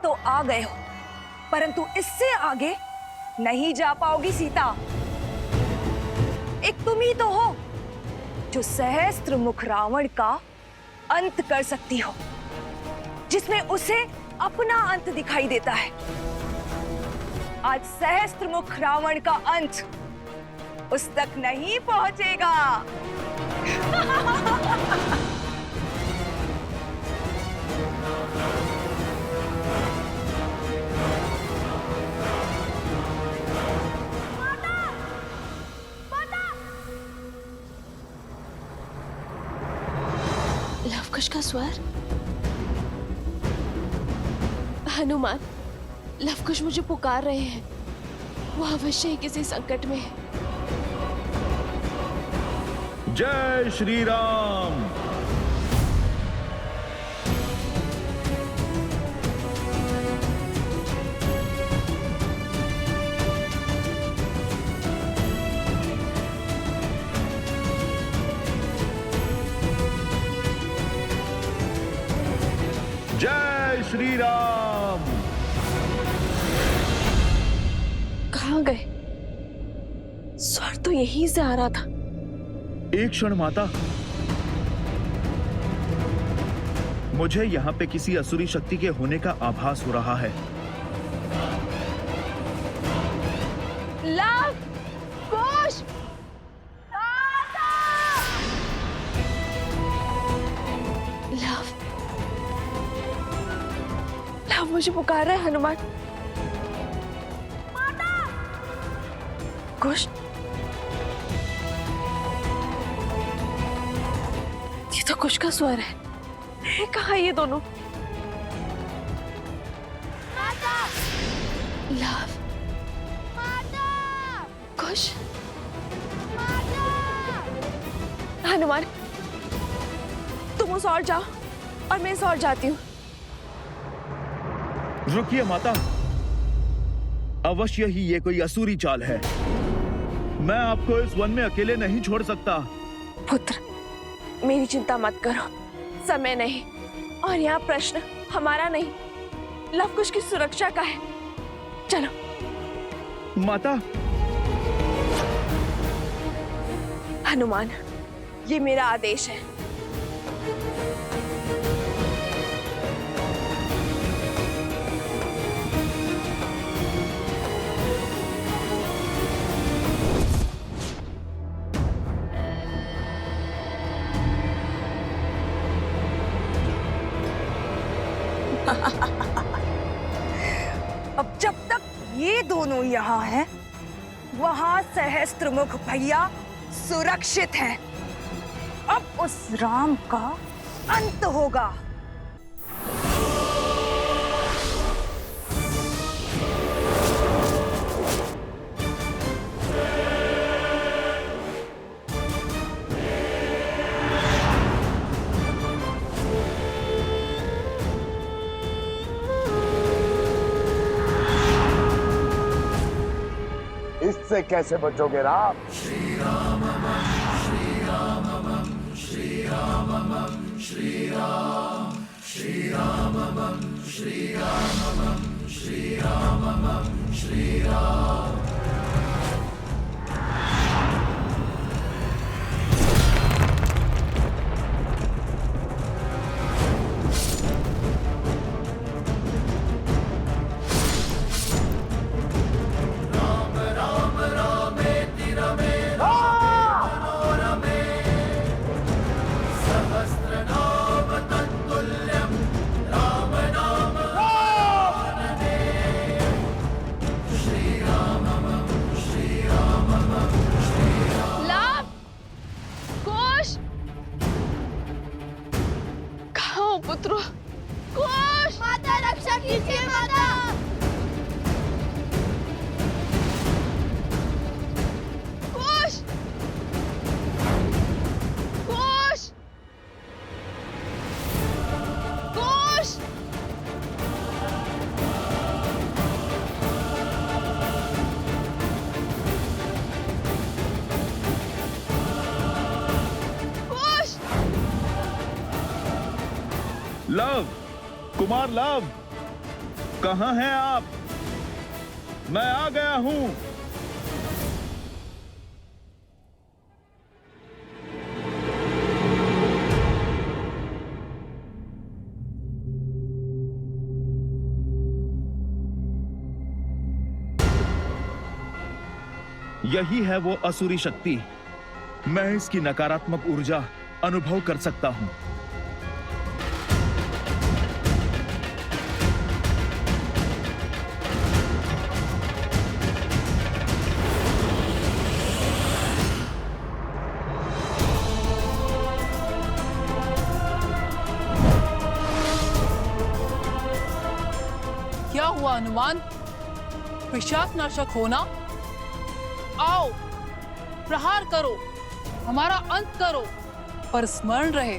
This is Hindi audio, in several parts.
तो आ गए हो, परंतु इससे आगे नहीं जा पाओगी सीता। एक तुम ही तो हो जो सहस्त्र मुख रावण का अंत कर सकती हो, जिसमें उसे अपना अंत दिखाई देता है। आज सहस्त्र मुख रावण का अंत उस तक नहीं पहुंचेगा। लवकुश का स्वर। हनुमान, लवकुश मुझे पुकार रहे हैं। वो अवश्य ही किसी संकट में है। जय श्री राम। जय श्री राम। कहाँ गए? स्वर तो यहीं से आ रहा था। एक क्षण माता, मुझे यहाँ पे किसी असुरी शक्ति के होने का आभास हो रहा है। लव कुश, लव लव मुझे पुकार रहा है हनुमान। कुश, ये तो कुश का स्वर है। कहाँ ये दोनों? लव, कुश, हनुमान, तुम उस ओर जाओ और मैं इस ओर जाती हूँ। रुकिए माता, अवश्य ही ये कोई असुरी चाल है। मैं आपको इस वन में अकेले नहीं छोड़ सकता। पुत्र, मेरी चिंता मत करो, समय नहीं और यहाँ प्रश्न हमारा नहीं, लवकुश की सुरक्षा का है। चलो। माता। हनुमान, ये मेरा आदेश है। अब जब तक ये दोनों यहाँ हैं, वहां सहस्त्रमुख भैया सुरक्षित हैं। अब उस राम का अंत होगा। इससे कैसे बचोगे राम? श्री राम श्री राम श्री राम श्री राम श्री राम श्री राम श्री राम श्री राम। पुत्रो, कुश! माता रक्षा कीजिए माता! कुश! कुश! कुश! कुश! लव, कुमार लव, कहाँ हैं आप? मैं आ गया हूं। यही है वो असुरी शक्ति। मैं इसकी नकारात्मक ऊर्जा अनुभव कर सकता हूं। क्या हुआ हनुमान? पिशाच नाशक होना? आओ, प्रहार करो, हमारा अंत करो, पर स्मरण रहे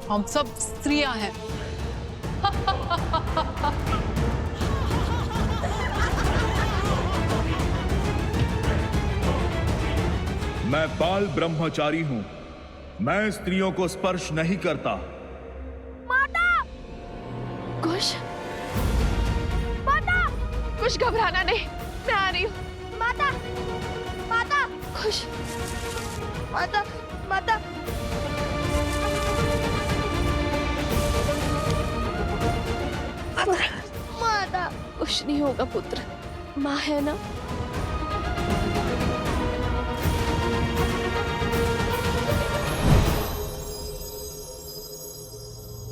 हम सब स्त्रियां हैं। मैं बाल ब्रह्मचारी हूं। मैं स्त्रियों को स्पर्श नहीं करता। कुश, कुछ घबराना नहीं, मैं आ रही हूँ। माता, माता, खुश, माता, माता। माता, कुछ नहीं होगा पुत्र, माँ है ना।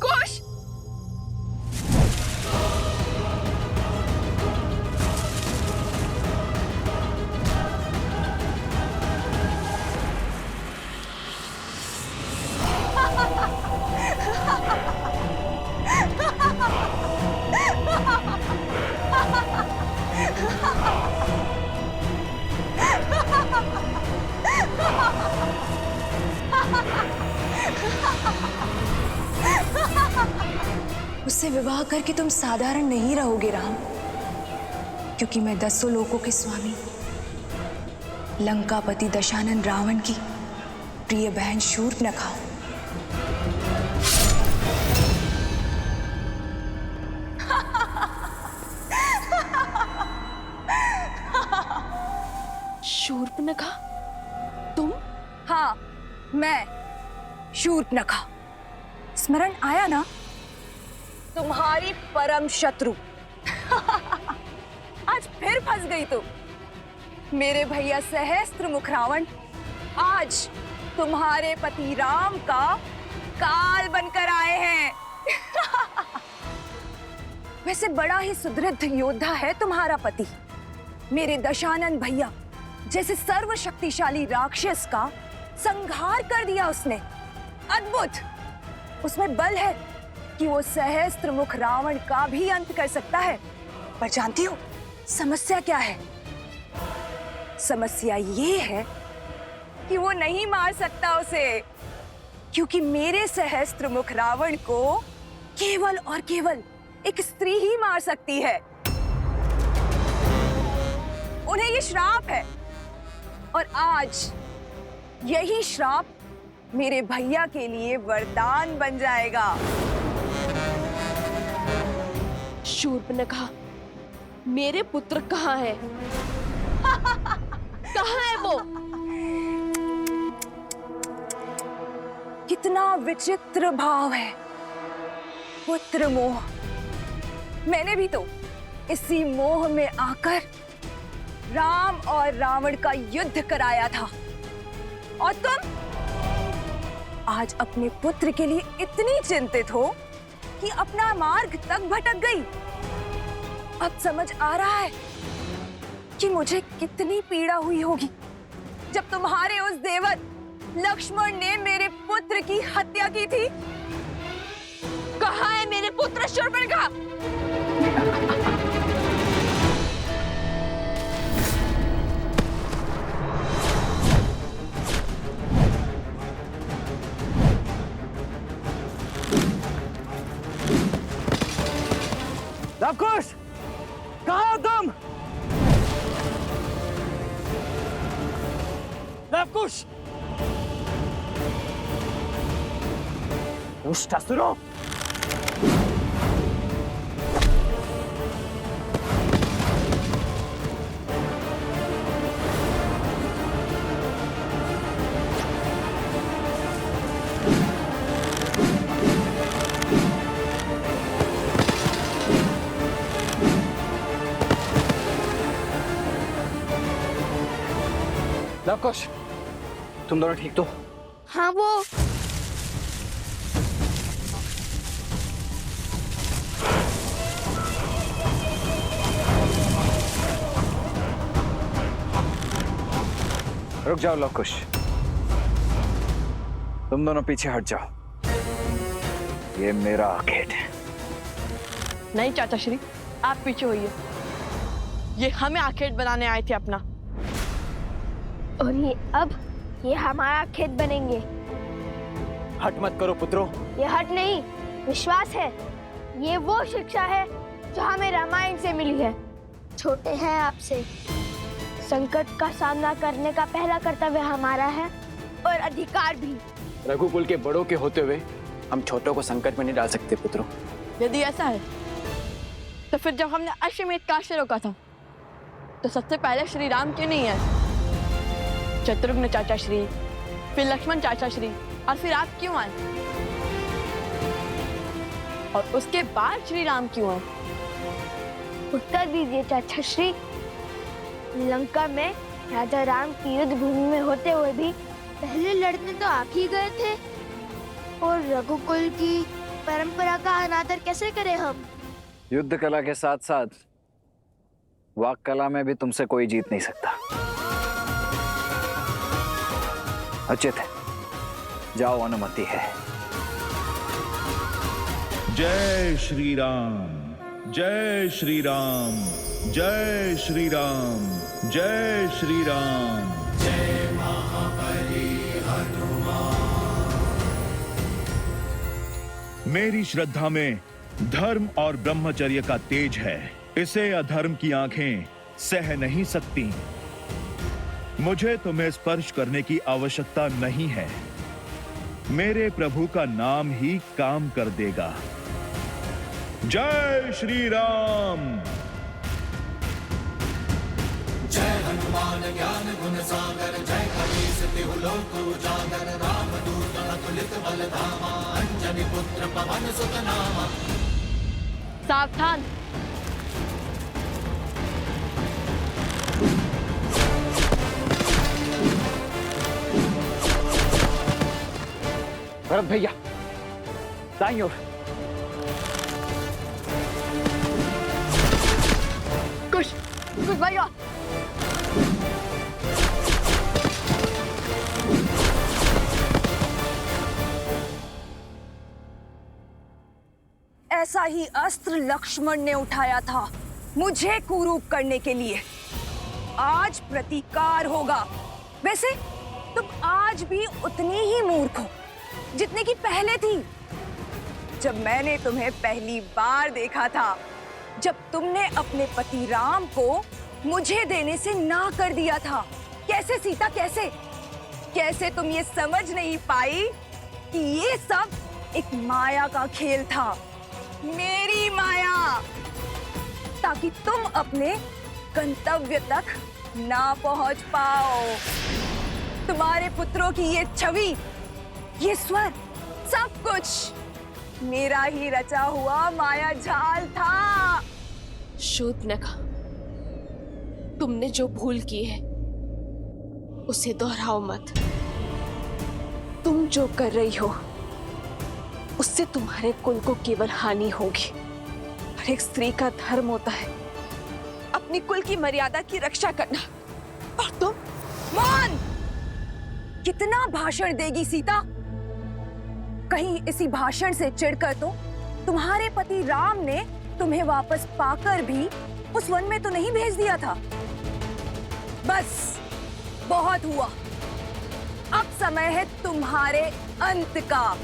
कुश, उससे विवाह करके तुम साधारण नहीं रहोगे राम, क्योंकि मैं 10 लोकों के स्वामी लंकापति दशानन रावण की प्रिय बहन शूर्पणखा हूं। शूर्पणखा, तुम? हाँ, मैं शूर्पणखा। स्मरण आया ना? तुम्हारी परम शत्रु। आज फिर फंस गई तुम। मेरे भैया सहस्त्रमुख रावण आज तुम्हारे पति राम का काल बनकर आए हैं। वैसे बड़ा ही सुदृढ़ योद्धा है तुम्हारा पति। मेरे दशानन भैया जैसे सर्वशक्तिशाली राक्षस का संहार कर दिया उसने। अद्भुत! उसमें बल है कि वो सहस्त्रमुख रावण का भी अंत कर सकता है। पर जानती हो समस्या क्या है? समस्या ये है कि वो नहीं मार सकता उसे, क्योंकि मेरे सहस्त्रमुख रावण को केवल और केवल एक स्त्री ही मार सकती है। उन्हें ये श्राप है, और आज यही श्राप मेरे भैया के लिए वरदान बन जाएगा। शूर्पणखा, मेरे पुत्र कहाँ है? कहाँ है वो? कितना विचित्र भाव है, पुत्र मोह। मैंने भी तो इसी मोह में आकर राम और रावण का युद्ध कराया था, और तुम आज अपने पुत्र के लिए इतनी चिंतित हो कि अपना मार्ग तक भटक गई। अब समझ आ रहा है कि मुझे कितनी पीड़ा हुई होगी जब तुम्हारे उस देवत लक्ष्मण ने मेरे पुत्र की हत्या की थी। कहाँ है मेरे पुत्र शूर्पणखा? लवकुश, कहाँ हो तुम? लवकुश, दुष्टासुरों! लवकुश, तुम दोनों ठीक तो? हाँ वो रुक जाओ लवकुश, तुम दोनों पीछे हट जाओ। ये मेरा आखेट है। नहीं चाचा श्री, आप पीछे होइए। ये हमें आखेट बनाने आए थे अपना। और ये हमारा खेत बनेंगे। हट मत करो पुत्रों। ये हट नहीं, विश्वास है। ये वो शिक्षा है जो हमें रामायण से मिली है। छोटे हैं आपसे, संकट का सामना करने का पहला कर्तव्य हमारा है और अधिकार भी। रघुकुल के बड़ों के होते हुए हम छोटों को संकट में नहीं डाल सकते पुत्रों। यदि ऐसा है तो फिर जब हमने अश्वमेध काष्ठ से रोका था तो सबसे पहले श्री राम क्यों नहीं आए? शत्रुघ्न चाचा श्री, फिर लक्ष्मण चाचा श्री, और फिर आप क्यों आए? और उसके बाद श्री राम क्यों आए? उत्तर दीजिए चाचा श्री। लंका में राजा राम की युद्ध भूमि में होते हुए भी पहले लड़ने तो आप ही गए थे, और रघुकुल की परंपरा का अनादर कैसे करें हम? युद्ध कला के साथ साथ वाक कला में भी तुमसे कोई जीत नहीं सकता। उचित है, जाओ, अनुमति है। जय श्री राम, जय श्री राम, जय श्री राम, जय श्री राम। जय महाबली हनुमान। मेरी श्रद्धा में धर्म और ब्रह्मचर्य का तेज है। इसे अधर्म की आंखें सह नहीं सकती। मुझे तुम्हें स्पर्श करने की आवश्यकता नहीं है। मेरे प्रभु का नाम ही काम कर देगा। जय श्री राम। जय हनुमान ज्ञान गुण सागर, जय कपीस तिहु लोक उजागर, रामदूत अतुलित बल धामा, अंजनी पुत्र पवन सुत नामा। सावधान! भरत भैया, दाईं ओर। कुश भैया, ऐसा ही अस्त्र लक्ष्मण ने उठाया था मुझे कुरूप करने के लिए। आज प्रतिकार होगा। वैसे तुम आज भी उतनी ही मूर्ख हो जितने की पहले थी। जब मैंने तुम्हें पहली बार देखा था, जब तुमने अपने पति राम को मुझे देने से ना कर दिया था। कैसे सीता, कैसे तुम ये समझ नहीं पाई कि ये सब एक माया का खेल था, मेरी माया, ताकि तुम अपने गंतव्य तक ना पहुंच पाओ। तुम्हारे पुत्रों की ये छवि, ये स्वर, सब कुछ मेरा ही रचा हुआ माया जाल था। शूर्पणखा, तुमने जो भूल की है उसे दोहराओ मत। तुम जो कर रही हो उससे तुम्हारे कुल को केवल हानि होगी। हर एक स्त्री का धर्म होता है अपनी कुल की मर्यादा की रक्षा करना। और तुम मौन! कितना भाषण देगी सीता? कहीं इसी भाषण से चिढ़कर तो तुम्हारे पति राम ने तुम्हें वापस पाकर भी उस वन में तो नहीं भेज दिया था। बस बहुत हुआ। अब समय है तुम्हारे अंत का।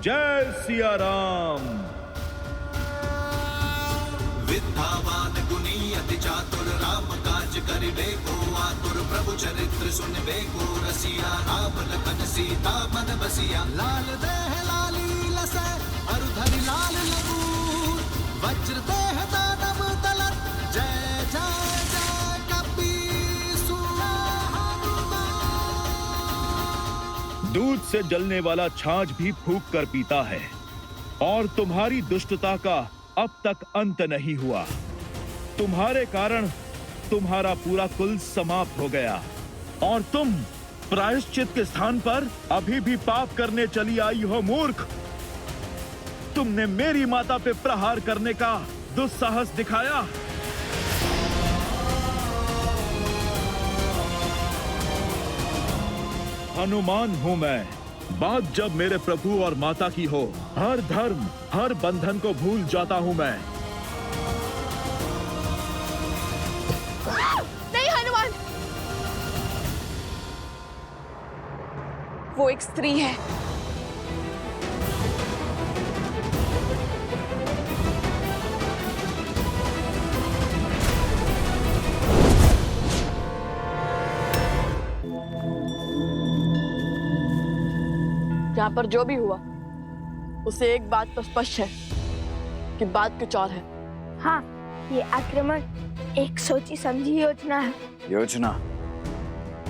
जय सिया राम। विद्यावान गुणी अति चातुर, राम काज करिबे को आतुर, प्रभु चरित्र सुनबे को रसिया, राम लखन सीता मन बसिया। लाल देह लाली लसै अरु धरि लाल लगू, वज्र देह दानव तलत, जय जय जय कपीसु हनुमान। दूध से जलने वाला छाछ भी फूंक कर पीता है, और तुम्हारी दुष्टता का अब तक अंत नहीं हुआ। तुम्हारे कारण तुम्हारा पूरा कुल समाप्त हो गया और तुम प्रायश्चित के स्थान पर अभी भी पाप करने चली आई हो मूर्ख। तुमने मेरी माता पे प्रहार करने का दुस्साहस दिखाया। हनुमान हूं मैं। बात जब मेरे प्रभु और माता की हो, हर धर्म हर बंधन को भूल जाता हूं मैं। नहीं हनुमान, वो एक स्त्री है। यहाँ पर जो भी हुआ उसे एक बात तो स्पष्ट है कि बात कुछ और है। हाँ, ये आक्रमण एक सोची समझी योजना है। योजना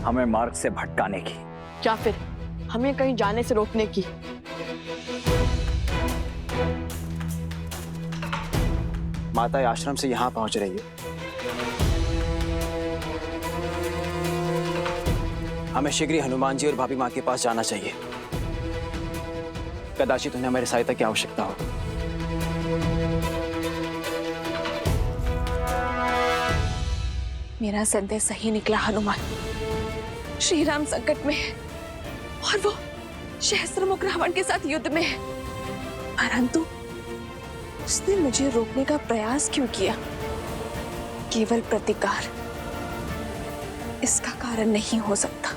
हमें मार्ग से भटकाने की, क्या फिर हमें कहीं जाने से रोकने की। माता आश्रम से यहाँ पहुंच रही है। हमें शीघ्र ही हनुमान जी और भाभी माँ के पास जाना चाहिए। कदाचित उन्हें हमारी सहायता की आवश्यकता हो। मेरा संदेश सही निकला हनुमान। श्री राम संकट में है और वो सहस्त्रमुख रावण के साथ युद्ध में है, परंतु उसने मुझे रोकने का प्रयास क्यों किया? केवल प्रतिकार इसका कारण नहीं हो सकता।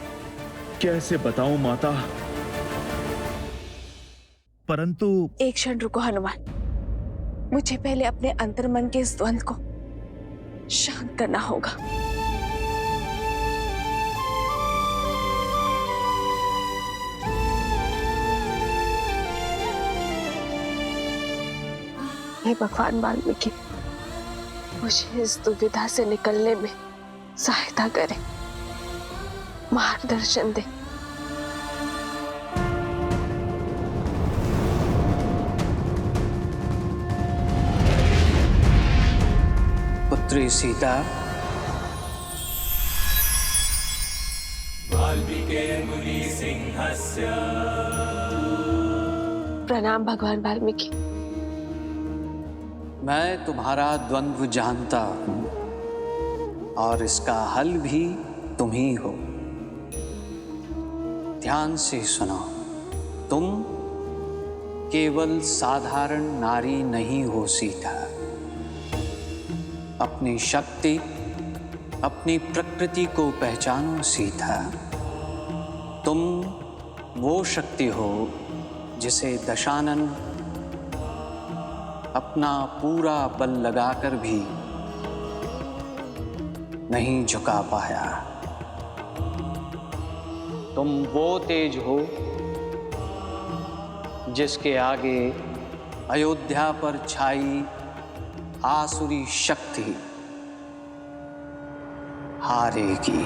कैसे बताऊं माता, परंतु एक क्षण रुको हनुमान, मुझे पहले अपने अंतर्मन के इस द्वंद्व को शांत करना होगा। हे भगवान वाल्मीकि, मुझे इस दुविधा से निकलने में सहायता करें, मार्गदर्शन दें। पुत्री सीता, प्रणाम भगवान वाल्मीकि। मैं तुम्हारा द्वंद्व जानता हूं और इसका हल भी तुम ही हो। ध्यान से सुनो, तुम केवल साधारण नारी नहीं हो सीता। अपनी शक्ति, अपनी प्रकृति को पहचानो सीता। तुम वो शक्ति हो जिसे दशानन अपना पूरा बल लगाकर भी नहीं झुका पाया। तुम वो तेज हो जिसके आगे अयोध्या पर छाई आसुरी शक्ति हारेगी।